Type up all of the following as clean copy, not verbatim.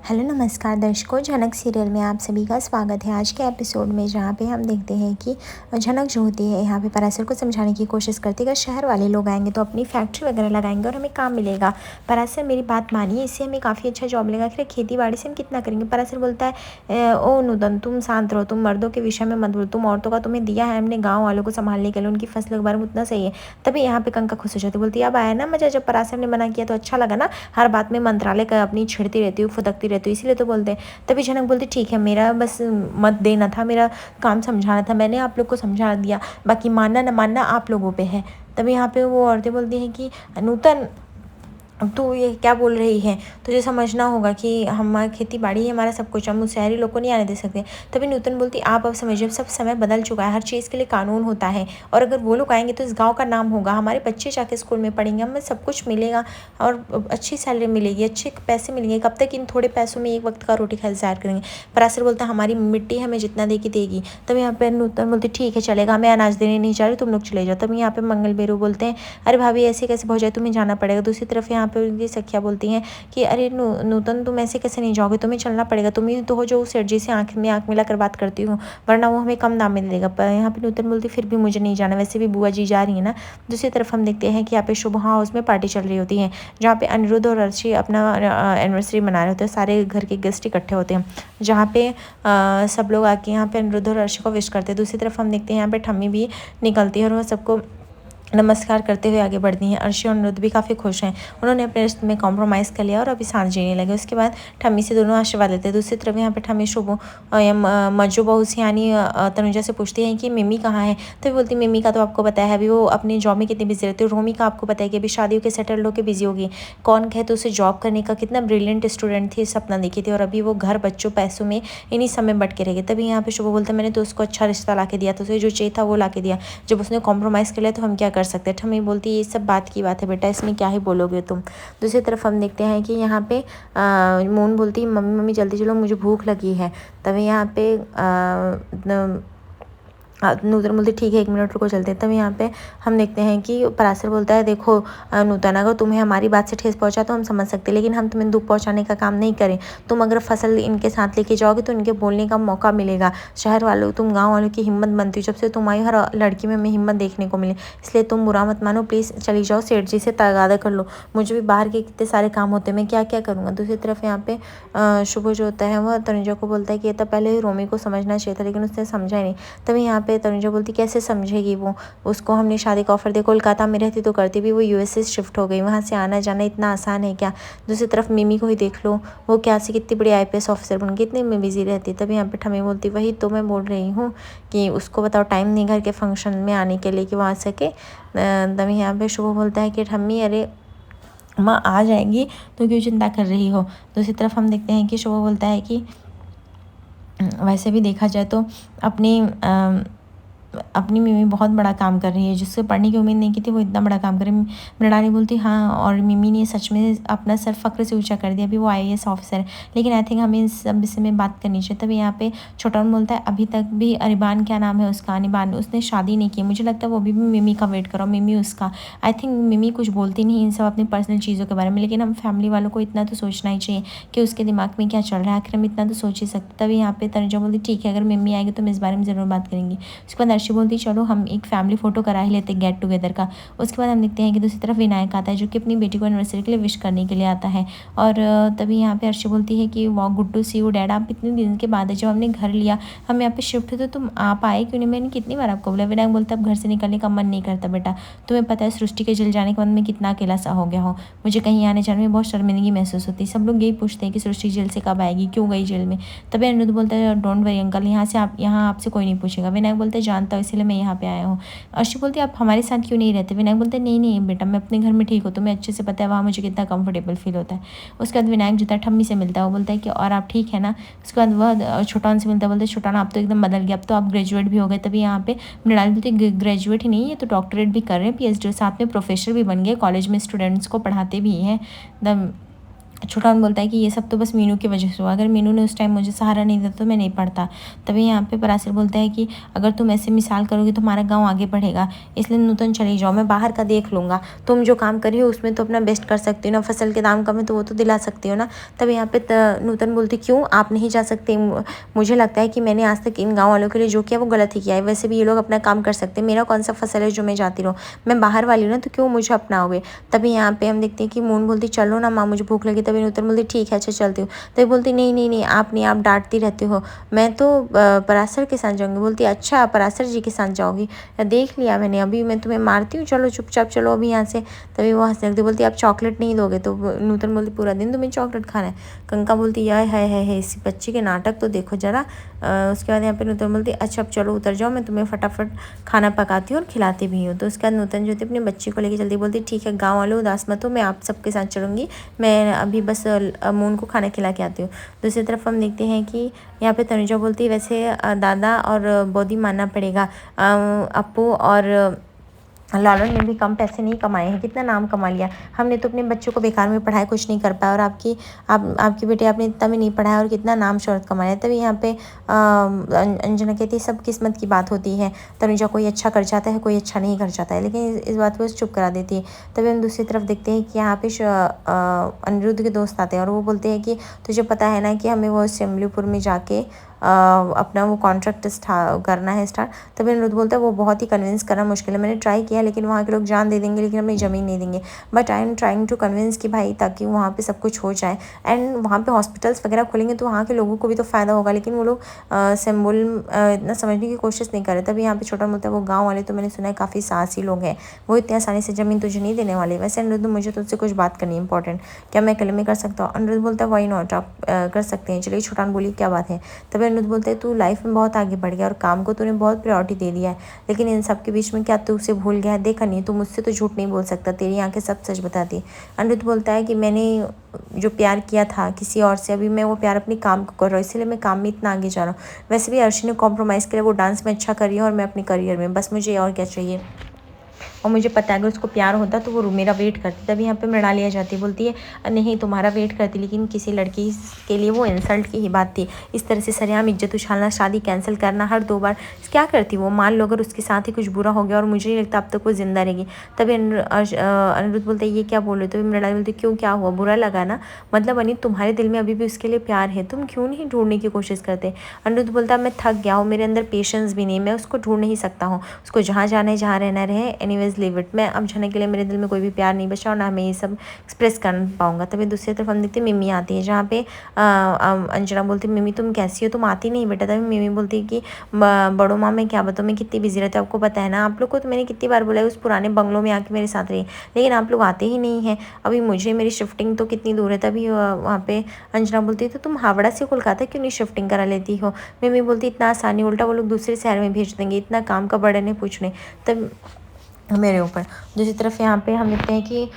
Hello नमस्कार दर्शकों, झनक सीरियल में आप सभी का स्वागत है। आज के एपिसोड में जहाँ पे हम देखते हैं कि झनक जो होती है यहाँ पे पराशर को समझाने की कोशिश करती है कि शहर वाले लोग आएंगे तो अपनी फैक्ट्री वगैरह लगाएंगे और हमें काम मिलेगा। पराशर मेरी बात मानिए, इससे हमें काफ़ी अच्छा जॉब मिलेगा। फिर खेती बाड़ी से हम कितना करेंगे। पराशर बोलता है ओ नूतन, तुम शांत रहो, तुम मर्दों के विषय में मत बोलो, तुम औरतों का तुम्हें दिया है हमने गाँव वालों को संभालने के लिए, उनकी फसलों के बारे में उतना सही है। तभी यहाँ पे कंका खुश हो जाती, बोलती है अब आया ना मजा, जब पराशर ने मना किया तो अच्छा लगा ना, हर बात में मंत्रालय का अपनी छिड़ती रहती हूँ, फुदकती रहती हूँ, इसीलिए तो बोलते हैं। तभी जनक बोलती ठीक है, मेरा बस मत देना था, मेरा काम समझाना था, मैंने आप लोग को समझा दिया, बाकी मानना न मानना आप लोगों पे है। तभी यहाँ पे वो औरतें बोलती हैं कि नूतन तू ये क्या बोल रही है, तुझे समझना होगा कि हमारी खेती बाड़ी है, हमारा सब कुछ, हम उस शहरी लोग को नहीं आने दे सकते। तभी नूतन बोलती आप अब समझिए, सब समय बदल चुका है, हर चीज़ के लिए कानून होता है, और अगर वो लोग आएंगे तो इस गांव का नाम होगा, हमारे बच्चे जाके स्कूल में पढ़ेंगे, हमें सब कुछ मिलेगा और अच्छी सैलरी मिलेगी, अच्छे पैसे मिलेंगे। कब तक इन थोड़े पैसों में एक वक्त का रोटी का इंतजार करेंगे। पराशर बोलता हमारी मिट्टी हमें जितना देगी देगी। तब यहाँ पे नूतन बोलती ठीक है चलेगा, मैं अनाज देने नहीं जा रही, तुम लोग चले जाओ। तब यहाँ पे मंगल बेरू बोलते हैं अरे भाभी ऐसे कैसे भौजाई, तुम्हें जाना पड़ेगा। दूसरी तरफ यहाँ पे उनकी सखिया बोलती हैं कि अरे नूतन तुम ऐसे कैसे नहीं जाओगे, तुम्हें चलना पड़ेगा, तुम ही तो हो जो सेठ जी से आँख में आँख मिलाकर बात करती हूँ, वरना वो हमें कम दाम में देगा। पर यहाँ पे नूतन बोलती फिर भी मुझे नहीं जाना, वैसे भी बुआ जी जा रही है ना। दूसरी तरफ हम देखते हैं कि यहाँ पे शुभ हाउस में पार्टी चल रही होती है, जहाँ पे अनिरुद्ध और अर्शी अपना एनिवर्सरी मना रहे होते हैं। सारे घर के गेस्ट इकट्ठे होते हैं, जहाँ पे सब लोग आके यहाँ पे अनिरुद्ध और अर्शी को विश करते हैं। दूसरी तरफ हम देखते हैं यहाँ पे ठम्मी भी निकलती है और वह सबको नमस्कार करते हुए आगे बढ़ती हैं। अर्शी और अनिरुद्ध भी काफ़ी खुश हैं, उन्होंने अपने रिश्ते में कॉम्प्रोमाइज़ कर लिया और अभी साथ जीने लगे। उसके बाद ठम्मी से दोनों आशीर्वाद लेते हैं। दूसरी तरफ यहाँ पे ठम्मी शुभ मज्जू बहू से यानी तनुजा से पूछती हैं कि मिमी कहाँ है। तो बोलती मिमी का तो आपको पता है, अभी वो अपनी जॉब में कितनी बिजी रहती है। रोमी का आपको पता है कि अभी शादी होकर सेटल होकर बिजी होगी। कौन कहे तो उसे जॉब करने का कितना ब्रिलियंट स्टूडेंट थी, सपना देखी थी, और अभी वो घर बच्चों पैसों में इन्हीं समय बट के रह गए। तभी यहाँ पे शुभ बोलते मैंने तो उसको अच्छा रिश्ता ला के दिया, तो उसे जो चाहिए था वो ला के दिया, जब उसने कॉम्प्रोमाइज़ कर लिया तो हम क्या कर सकते हैं। ठम्मी बोलती ये सब बात की बात है बेटा, इसमें क्या ही बोलोगे तुम। दूसरी तरफ हम देखते हैं कि यहाँ पे मोन बोलती मम्मी मम्मी जल्दी चलो मुझे भूख लगी है। तभी यहाँ पे नूतन बोलती ठीक है 1 मिनट रुको चलते हैं। तब यहाँ पे हम देखते हैं कि पराशर बोलता है देखो नूतन, अगर तुम्हें हमारी बात से ठेस पहुंचा तो हम समझ सकते हैं, लेकिन हम तुम्हें दुख पहुंचाने का काम नहीं करें। तुम अगर फसल इनके साथ लेके जाओगे तो इनके बोलने का मौका मिलेगा। शहर वालों तुम गाँव वालों की हिम्मत बनती हो, जब से तुम आई हर लड़की में हमें हिम्मत देखने को मिले, इसलिए तुम बुरा मत मानो, प्लीज़ चली जाओ, सेठ जी से तगादा कर लो, मुझे भी बाहर के कितने सारे काम होते हैं, मैं क्या क्या करूँगा। दूसरी तरफ यहाँ पे शुभ जो होता है वह तनुजा को बोलता है कि ये तो पहले ही रोमी को समझना चाहिए था, लेकिन उसने समझा ही नहीं। तभी यहाँ पे तनुजा बोलती कैसे समझेगी वो, उसको हमने शादी का ऑफर दिया, कोलकाता में रहती तो करती भी, वो यूएसए शिफ्ट हो गई, वहाँ से आना जाना इतना आसान है क्या। दूसरी तरफ मिमी को ही देख लो, वो क्या सी कितनी बड़ी आईपीएस ऑफिसर बन गई, इतने में बिजी रहती। तभी यहाँ पे ठम्मी बोलती वही तो मैं बोल रही हूँ कि उसको बताओ टाइम नहीं घर के फंक्शन में आने के लिए कि वो आ सके। तभी यहाँ पे शुभ बोलता है कि ठम्मी अरे माँ आ जाएंगी तो क्यों चिंता कर रही हो। दूसरी तरफ हम देखते हैं कि शुभ बोलता है कि वैसे भी देखा जाए तो अपनी मिमी बहुत बड़ा काम कर रही है, जिससे पढ़ने की उम्मीद नहीं की थी वो इतना बड़ा काम करे। मृणाली बोलती हाँ, और मिमी ने सच में अपना सर फ़ख्र से ऊंचा कर दिया, अभी वो आईएएस ऑफिसर है, लेकिन आई थिंक हमें इस सब विषय में बात करनी चाहिए। तभी यहाँ पे छोटा बोलता है अभी तक भी अरिबान, क्या नाम है उसका, अनिबान, उसने शादी नहीं की, मुझे लगता है वो अभी भी मिमी का वेट करो, मिमी उसका। आई थिंक मिमी कुछ बोलती नहीं इन सब अपनी पर्सनल चीज़ों के बारे में, लेकिन हम फैमिली वालों को इतना तो सोचना ही चाहिए कि उसके दिमाग में क्या चल रहा है, आखिर हम इतना तो सोच ही सकते। तभी यहाँ पे तनुजा बोलती ठीक है, अगर मिमी आएगी तो मैं इस बारे में ज़रूर बात करेंगी। उसके बाद अर्शी बोलती चलो हम एक फैमिली फ़ोटो करा ही लेते गेट टुगेदर का। उसके बाद हम देखते हैं कि दूसरी तरफ विनायक आता है, जो कि अपनी बेटी को एनिवर्सरी के लिए विश करने के लिए आता है। और तभी यहाँ पे अर्शी बोलती है कि वाह good to see you dad, आप इतने दिन के बाद है, जब हमने घर लिया हम यहाँ पे शिफ्ट हुए तो तुम आप आए क्यों नहीं, मैंने कितनी बार आपको बोला। विनायक बोलता अब घर से निकलने का मन नहीं करता बेटा, तुम्हें पता है सृष्टि के जल जाने के बाद मैं कितना अकेला सा हो गया हूँ, मुझे कहीं आने जाने में बहुत शर्मिंदगी महसूस होती है। सब लोग यही पूछते हैं कि सृष्टि जेल से कब आएगी, क्यों गई जेल में। तभी अनिरुद्ध बोलता है डोंट वरी अंकल, यहाँ आपसे कोई नहीं पूछेगा। विनायक बोलते जानता हूँ इसीलिए मैं यहाँ पे आया हूँ। अर्शी बोलती आप हमारे साथ क्यों नहीं रहते। विनायक बोलते नहीं नहीं बेटा, मैं अपने घर में ठीक हूँ, तुम्हें अच्छे से पता है वहाँ मुझे कितना कंफर्टेबल फील होता है। उसके बाद विनायक जो था ठम्मी से मिलता है, वो बोलता है कि और आप ठीक है ना। उसके बाद वह छोटान से मिलता है, बोलते छोटान आप तो एकदम बदल गया, अब तो आप ग्रेजुएट भी हो गए। तभी यहाँ पे मृणाली बोलती ग्रेजुएट ही नहीं, ये तो डॉक्टरेट भी कर रहे हैं, पीएचडी, साथ में प्रोफेसर भी बन गए, कॉलेज में स्टूडेंट्स को पढ़ाते भी हैं। छोटा बोलता है कि ये सब तो बस मीनू की वजह से हुआ, अगर मीनू ने उस टाइम मुझे सहारा नहीं दिया तो मैं नहीं पढ़ता। तभी यहाँ पे पराशर बोलता है कि अगर तुम ऐसे मिसाल करोगे तो हमारा गांव आगे बढ़ेगा, इसलिए नूतन चली जाओ, मैं बाहर का देख लूँगा, तुम जो काम करी हो उसमें तो अपना बेस्ट कर सकती हो ना, फसल के दाम कम है तो वो तो दिला सकती हो ना। तभी यहाँ पे नूतन बोलती क्यों आप नहीं जा सकते, मुझे लगता है कि मैंने आज तक इन गाँव वालों के लिए जो किया वो गलत ही किया है, वैसे भी ये लोग अपना काम कर सकते हैं, मेरा कौन सा फसल है जो मैं जाती रहूँ, मैं बाहर वाली हूँ ना, तो क्यों मुझे अपनाओगे। तभी यहाँ पे हम देखते हैं कि मून बोलती चलो ना माँ मुझे भूख लगी। तभी नूतन बोलती ठीक है अच्छा चलती हूँ। तभी बोलती नहीं नहीं नहीं आप नहीं, आप डांटती रहती हो, मैं तो पराशर के साथ जाऊँगी। बोलती अच्छा पराशर जी के साथ जाओगी, देख लिया मैंने, अभी मैं तुम्हें मारती हूँ, चलो चुपचाप चलो अभी यहाँ से। तभी वो हंसने लगती, बोलती आप चॉकलेट नहीं दोगे, तो नूतन बोलती पूरा दिन तुम्हें चॉकलेट खाना है। कंका बोलती यार है इस बच्ची के नाटक तो देखो जरा। उसके बाद यहाँ पे नूतन बोलती अच्छा अब चलो उतर जाओ, मैं तुम्हें फटाफट खाना पकाती हूँ और खिलाती भी हूँ। तो उसके बाद नूतन जो थी अपने बच्ची को लेकर जल्दी बोलती ठीक है गाँव वालों उदास मत हो, मैं आप सबके साथ चलूँगी, मैं अभी बस मून को खाना खिला के आती हूँ। दूसरी तरफ हम देखते हैं कि यहाँ पे तनुजा बोलती है वैसे दादा और बौदी मानना पड़ेगा, अप्पू और लालन ने भी कम पैसे नहीं कमाए हैं, कितना नाम कमा लिया, हमने तो अपने बच्चों को बेकार में पढ़ाया, कुछ नहीं कर पाया, और आपकी बेटी आपने इतना भी नहीं पढ़ाया और कितना नाम शोहरत कमाया। तभी यहाँ पे अंजना कहती है सब किस्मत की बात होती है, तनुजा कोई अच्छा कर जाता है कोई अच्छा नहीं कर जाता है, लेकिन इस बात को चुप करा देती है। तभी हम दूसरी तरफ देखते हैं कि यहाँ पे अनिरुद्ध के दोस्त आते हैं और वो बोलते हैं कि तुझे पता है ना कि हमें वो शिमलीपुर में जाके अपना वो कॉन्ट्रैक्ट करना है स्टार्ट। तभी अनिरुद्ध बोलता है वो बहुत ही कन्विंस करना मुश्किल है, मैंने ट्राई किया लेकिन वहाँ के लोग जान दे देंगे लेकिन अपनी ज़मीन नहीं देंगे, but I am trying to convince कि भाई ताकि वहाँ पे सब कुछ हो जाए एंड वहाँ पे हॉस्पिटल्स वगैरह खुलेंगे तो वहाँ के लोगों को भी तो फ़ायदा होगा, लेकिन वो लोग सिंबल इतना समझने की कोशिश नहीं कर रहे। तभी यहाँ पे छोटा बोलता है वो गाँव वाले तो मैंने सुना है काफ़ी साहसी लोग हैं, वो इतनी आसानी से ज़मीन तुझे नहीं देने वाले। वैसे अनिरुद्ध मुझे तुझसे कुछ बात करनी है इंपॉर्टेंट, क्या मैं अकेले में कर सकता हूँ। अनिरुद्ध बोलता है वाई नॉट, आप कर सकते हैं, चलिए छोटान बोली क्या बात है। तभी अनिरुद्ध बोलते हैं तू लाइफ में बहुत आगे बढ़ गया और काम को तूने बहुत प्रायोरिटी दे दिया है, लेकिन इन सब के बीच में क्या तू उसे भूल गया है, देखा नहीं, तू मुझसे तो झूठ नहीं बोल सकता, तेरी आंखें सब सच बताती। अनिरुद्ध बोलता है कि मैंने जो प्यार किया था किसी और से, अभी मैं वो प्यार अपने काम को कर रहा हूँ, इसलिए मैं काम में इतना आगे जा रहा हूँ। वैसे भी अर्शी ने कॉम्प्रोमाइज़ किया, वो डांस में अच्छा कर रही है और मैं अपने करियर में, बस मुझे और क्या चाहिए। और मुझे पता है अगर उसको प्यार होता तो वो मेरा वेट करती। तभी यहाँ पे मृणाली आ जाती, बोलती है नहीं तुम्हारा वेट करती, लेकिन किसी लड़की के लिए वो इंसल्ट की ही बात थी, इस तरह से सरेआम इज्जत उछालना, शादी कैंसिल करना हर 2 बार, क्या करती वो, मान लो अगर उसके साथ ही कुछ बुरा हो गया और मुझे नहीं लगता अब तक वो जिंदा रहेगी। तभी अनिरुद्ध बोलते ये क्या बोल रहे हो। तभी मृणाली बोलती क्यों क्या हुआ, बुरा लगा ना, मतलब अनिल तुम्हारे दिल में अभी भी उसके लिए प्यार है, तुम क्यों नहीं ढूंढने की कोशिश करते। अनिरुद्ध बोलता मैं थक गया हूँ, मेरे अंदर पेशेंस भी नहीं, मैं उसको ढूंढ नहीं सकता हूँ, उसको जहाँ जाना है जहाँ रहना रहे, एनीवेज लीव इट, मैं अब जाने के लिए मेरे दिल में कोई भी प्यार नहीं बचा और ना मैं ये सब एक्सप्रेस कर पाऊंगा। तभी दूसरी तरफ हम देखते मिमी आती है, जहाँ पे अंजना बोलती मिमी तुम कैसी हो, तुम आती नहीं बेटा। तभी मिमी बोलती है कि बड़ो माँ मैं क्या बताऊँ, मैं कितनी बिजी रहती हूँ, आपको पता है ना, आप लोग को तो मैंने कितनी बार बोला है उस पुराने बंगलों में आके मेरे साथ रही, लेकिन आप लोग आते ही नहीं हैं, अभी मुझे मेरी शिफ्टिंग तो कितनी दूर है। तभी वहाँ पे अंजना बोलती है तो तुम हावड़ा से कोलकाता क्यों नहीं शिफ्टिंग करा लेती हो। मिमी बोलती इतना आसानी, उल्टा वो लोग दूसरे शहर में भेज देंगे, इतना काम का बर्डन है पूछने तब मेरे ऊपर। दूसरी तरफ यहाँ पे हम देखते हैं कि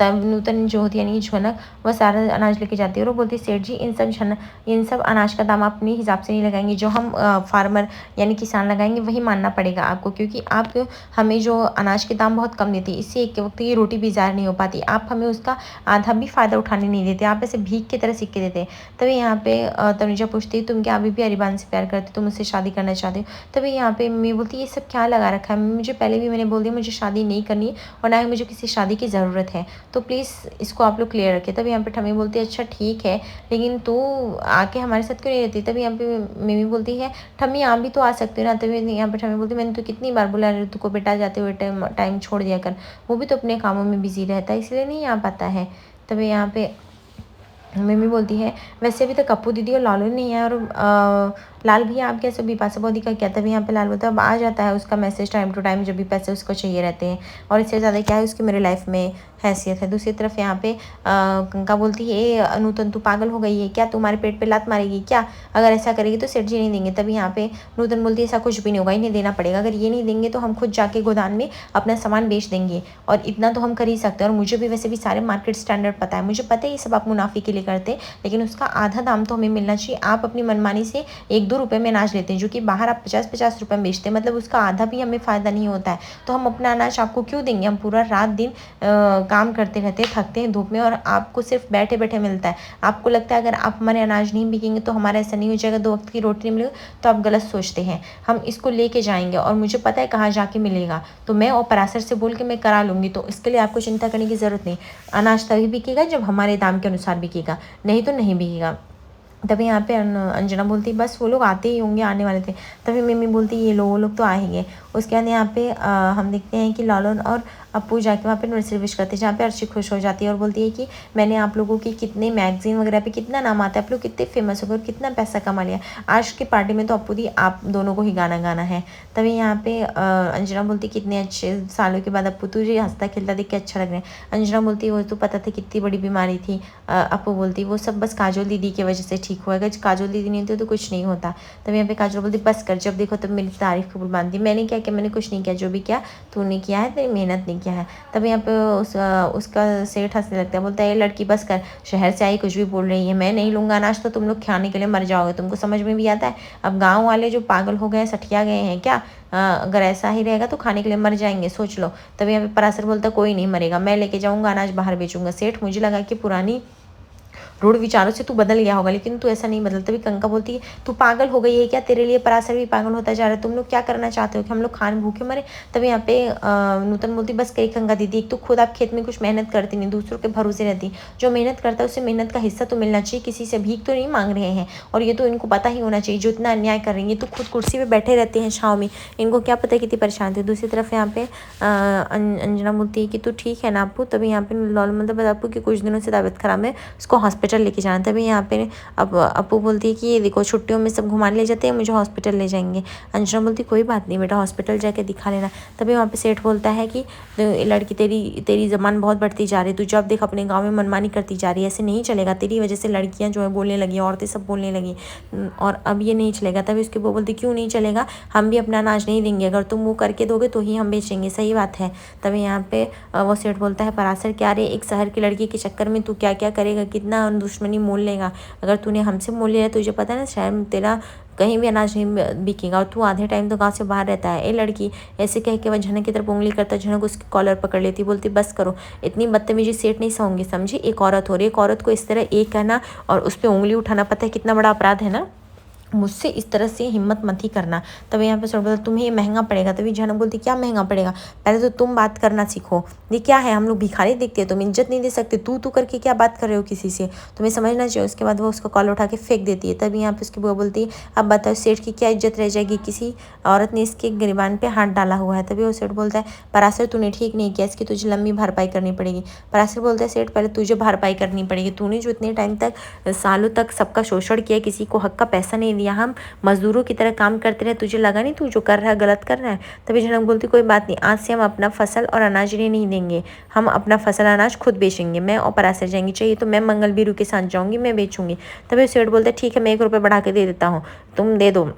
नूतन जो होती है यानी कि झनक, वह सारा अनाज लेके जाती है और वो बोलती है सेठ जी इन सब अनाज का दाम आप अपने हिसाब से नहीं लगाएंगे, जो हम फार्मर यानी किसान लगाएंगे वही मानना पड़ेगा आपको, क्योंकि आप हमें जो अनाज के दाम बहुत कम देती है, इससे एक वक्त की रोटी भी ज़ाहिर नहीं हो पाती, आप हमें उसका आधा भी फ़ायदा उठाने नहीं देते, आप ऐसे भीख की तरह सिक्के देते हैं। तभी यहाँ पे तनुजा पूछती है तुम क्या अभी भी अरिबान से प्यार करते, तुम उससे शादी करना चाहते हो। तभी यहाँ पे मैं बोलती ये सब क्या लगा रखा है, मुझे पहले भी मैंने बोल दिया मुझे शादी नहीं करनी है और ना ही मुझे किसी शादी की ज़रूरत है, तो प्लीज़ इसको आप लोग क्लियर रखें। तभी यहाँ पे ठमी बोलती है अच्छा ठीक है, लेकिन तू आके हमारे साथ क्यों नहीं रहती। तभी यहाँ पे मिमी बोलती है ठमी आप भी तो आ सकते हो ना। तभी यहाँ पे ठमी बोलती है मैंने तो कितनी बार बोला ऋतु को बेटा जाते हुए टाइम छोड़ दिया कर, वो भी तो अपने कामों में बिजी रहता है इसलिए नहीं आ पाता है। तभी यहाँ पे मम्मी बोलती है वैसे अभी तक अप्पू दीदी और लालू नहीं है, और लाल भैया आप कैसे भी पैसा बौदी का क्या। तभी यहाँ पे लाल बोलता है अब आ जाता है उसका मैसेज टाइम टू टाइम जब भी पैसे उसको चाहिए रहते हैं, और इससे ज़्यादा क्या है उसकी मेरी लाइफ में हैसियत है। दूसरी तरफ यहाँ पे कंका बोलती है ए नूतन तू पागल हो गई है क्या, तुम्हारे पेट पे लात मारेगी क्या, अगर ऐसा करेगी तो सेठ जी नहीं देंगे। तभी यहाँ पे नूतन बोलती है ऐसा कुछ भी नहीं होगा, इन्हें देना पड़ेगा, अगर ये नहीं देंगे तो हम खुद जाके गोदान में अपना सामान बेच देंगे, और इतना तो हम कर ही सकते हैं, और मुझे भी वैसे भी सारे मार्केट स्टैंडर्ड पता है, मुझे पता है ये सब आप मुनाफे के लिए लिए करते, लेकिन उसका आधा दाम तो हमें मिलना चाहिए। आप अपनी मनमानी से 1-2 रुपये में अनाज लेते हैं, जो कि बाहर आप 50-50 रुपये में बेचते हैं, मतलब उसका आधा भी हमें फ़ायदा नहीं होता है। तो हम अपना अनाज आपको क्यों देंगे? हम पूरा रात दिन काम करते रहते हैं, थकते हैं धूप में, और आपको सिर्फ बैठे बैठे मिलता है। आपको लगता है अगर आप हमारे अनाज नहीं बिकेंगे तो हमारा ऐसा नहीं हो जाएगा, 2 वक्त की रोटी नहीं मिलेगी, तो आप गलत सोचते हैं। हम इसको लेके जाएंगे और मुझे पता है कहाँ जाके मिलेगा, तो मैं और परासर से बोल के मैं करा लूँगी। तो इसके लिए आपको चिंता करने की ज़रूरत नहीं। अनाज तभी बिकेगा जब हमारे दाम के अनुसार बिकेगा, नहीं तो नहीं बिकेगा। तभी यहाँ पे अंजना बोलती बस वो लोग आते ही होंगे, आने वाले थे। तभी मम्मी बोलती ये लो वो लोग तो आएंगे। उसके बाद यहाँ पे हम देखते हैं कि लालन और अप्पू जाके वहाँ पे नर्सरी विश करते हैं, जहाँ पे अर्शी खुश हो जाती है और बोलती है कि मैंने आप लोगों की कितने मैगजीन वगैरह पे कितना नाम आता है, आप लोग कितने फेमस हो गए और कितना पैसा कमा लिया। आज की पार्टी में तो अप्पू दी आप दोनों को ही गाना गाना है। तभी यहाँ पे अंजना बोलती कितने अच्छे सालों के बाद अप्पू तुझे हंसता खेलता देख के अच्छा लग रहा है। अंजना बोलती वो तो पता था कितनी बड़ी बीमारी थी। अप्पू बोलती वो सब बस काजोल दीदी की वजह से ठीक हुआ, अगर काजोल दीदी नहीं होती तो कुछ नहीं होता। तभी यहाँ पे काजोल बोलती बस कर, जब देखो तब मेरी तारीफ कबूल बांधती। मैंने क्या किया? मैंने कुछ नहीं किया, जो भी किया तूने किया है, तेरी मेहनत नहीं किया है। तब यहाँ पे उसका सेठ हंसने लगता है, बोलता है ये लड़की बस कर, शहर से आई कुछ भी बोल रही है, मैं नहीं लूँगा अनाज तो तुम लोग खाने के लिए मर जाओगे, तुमको समझ में भी आता है? अब गाँव वाले जो पागल हो गए, सठिया गए हैं क्या? अगर ऐसा ही रहेगा तो खाने के लिए मर जाएंगे, सोच लो। तभी यहाँ पे परासर बोलता कोई नहीं मरेगा, मैं लेके जाऊँगा अनाज, बाहर बेचूंगा। सेठ मुझे लगा कि पुरानी रूढ़ विचारों से तू बदल गया होगा, लेकिन तू ऐसा नहीं बदल। तभी कंका बोलती है तू पागल हो गई है क्या? तेरे लिए परासर भी पागल होता जा रहा है। तुम लोग क्या करना चाहते हो कि हम लोग खाने भूखे मरे? तभी यहाँ पे नूतन बोलती बस कही कंका दीदी, एक तो खुद आप खेत में कुछ मेहनत करती नहीं, दूसरों के भरोसे रहती। जो मेहनत करता है उसे मेहनत का हिस्सा तो मिलना चाहिए, किसी से भीख तो नहीं मांग रहे हैं। और ये तो इनको पता ही होना चाहिए, जो इतना अन्याय कर रही है। तो खुद कुर्सी पर बैठे रहते हैं छाँव में, इनको क्या पता कितनी परेशान थे। दूसरी तरफ यहाँ पे अंजना बोलती है कि तू ठीक है ना अप्पू? तभी यहाँ पे लॉल मतलब अप्पू की कुछ दिनों से तबीयत खराब है, उसको हॉस्पिटल लेके जाना। तभी यहाँ पे अब अप्पू बोलती है कि ये देखो छुट्टियों में सब घुमाने ले जाते हैं, मुझे हॉस्पिटल ले जाएंगे। अंजना बोलती कोई बात नहीं बेटा, हॉस्पिटल जाके दिखा लेना। तभी वहाँ पे सेठ बोलता है कि लड़की तेरी ज़बान बहुत बढ़ती जा रही है, तू जब देख अपने गाँव में मनमानी करती जा रही है, ऐसे नहीं चलेगा। तेरी वजह से लड़कियाँ जो है बोलने लगी, औरतें सब बोलने लगी, और अब ये नहीं चलेगा। तभी उसकी वो बोलती क्यों नहीं चलेगा? हम भी अपना अनाज नहीं देंगे, अगर तुम वो करके दोगे तो ही हम बेचेंगे। सही बात है। तभी यहाँ पे वो सेठ बोलता है परासर क्या रे, एक शहर की लड़की के चक्कर में तू क्या क्या करेगा, कितना दुश्मनी मोल लेगा। अगर तूने हमसे मोल लिया तुझे पता है ना शहर में तेरा कहीं भी अनाज नहीं बिकेगा, और तू आधे टाइम तो गाँव से बाहर रहता है। ए लड़की, ऐसे कह के वह झनक की तरफ उंगली करता, झनक उसकी कॉलर पकड़ लेती, बोलती बस करो, इतनी बदतमीजी सेठ नहीं सहूंगी, समझी? एक औरत हो रही, एक औरत को इस तरह एक कहना और उस पर उंगली उठाना, पता है कितना बड़ा अपराध है ना? मुझसे इस तरह से हिम्मत मत ही करना। तभी यहाँ पे सर बोलता तुम्हें ये महंगा पड़ेगा। तभी झनक बोलती क्या महंगा पड़ेगा? पहले तो तुम बात करना सीखो। ये क्या है, हम लोग भिखारी देखते हैं, तुम इज्जत नहीं दे सकते, तू करके क्या बात कर रहे हो किसी से, तुम्हें समझना चाहिए। उसके बाद वो उसका कॉलर उठा के फेंक देती है। तभी यहाँ पे उसकी बुआ बोलती है अब बताओ सेठ की क्या इज्जत रह जाएगी, किसी औरत ने इसके गिरबान पे हाथ डाला हुआ है। तभी वो सेठ बोलता है परासर तूने ठीक नहीं किया, इसकी तुझे लंबी भरपाई करनी पड़ेगी। परासर बोलता है सेठ पहले तुझे भरपाई करनी पड़ेगी, तूने जो इतने टाइम तक सालों तक सबका शोषण किया, किसी को हक का पैसा नहीं दिया, हम मजदूरों की तरह काम करते रहे, तुझे लगा नहीं तू जो कर रहा है गलत कर रहा है? तभी झनक बोलती कोई बात नहीं, आज से हम अपना फसल और अनाज नहीं देंगे, हम अपना फसल अनाज खुद बेचेंगे। मैं और परासर जाएंगे, चाहिए तो मैं मंगल बीरू के साथ जाऊंगी, मैं बेचूंगी। तभी सेठ बोलता ठीक है मैं 1 रुपये बढ़ा के दे देता हूँ, तुम दे दो।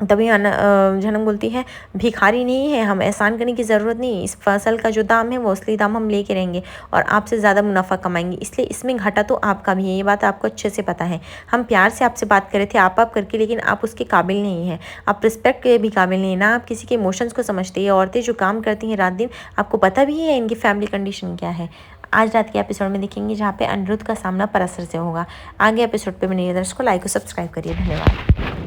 तभी झनक बोलती है भिखारी नहीं है हम, एहसान करने की ज़रूरत नहीं, इस फसल का जो दाम है वो असली दाम हम लेके रहेंगे और आपसे ज़्यादा मुनाफा कमाएंगे, इसलिए इसमें घाटा तो आपका भी है, ये बात आपको अच्छे से पता है। हम प्यार से आपसे बात कर रहे थे आप करके, लेकिन आप उसके काबिल नहीं हैं, आप रिस्पेक्ट के भी काबिल नहीं, ना आप किसी के इमोशंस को समझते। ये औरतें जो काम करती हैं रात दिन, आपको पता भी है इनकी फैमिली कंडीशन क्या है। आज रात के एपिसोड में देखेंगे जहाँ पे अनिरुद्ध का सामना परासर से होगा। आगे एपिसोड पे बने दर्शकों, लाइक और सब्सक्राइब करिए। धन्यवाद।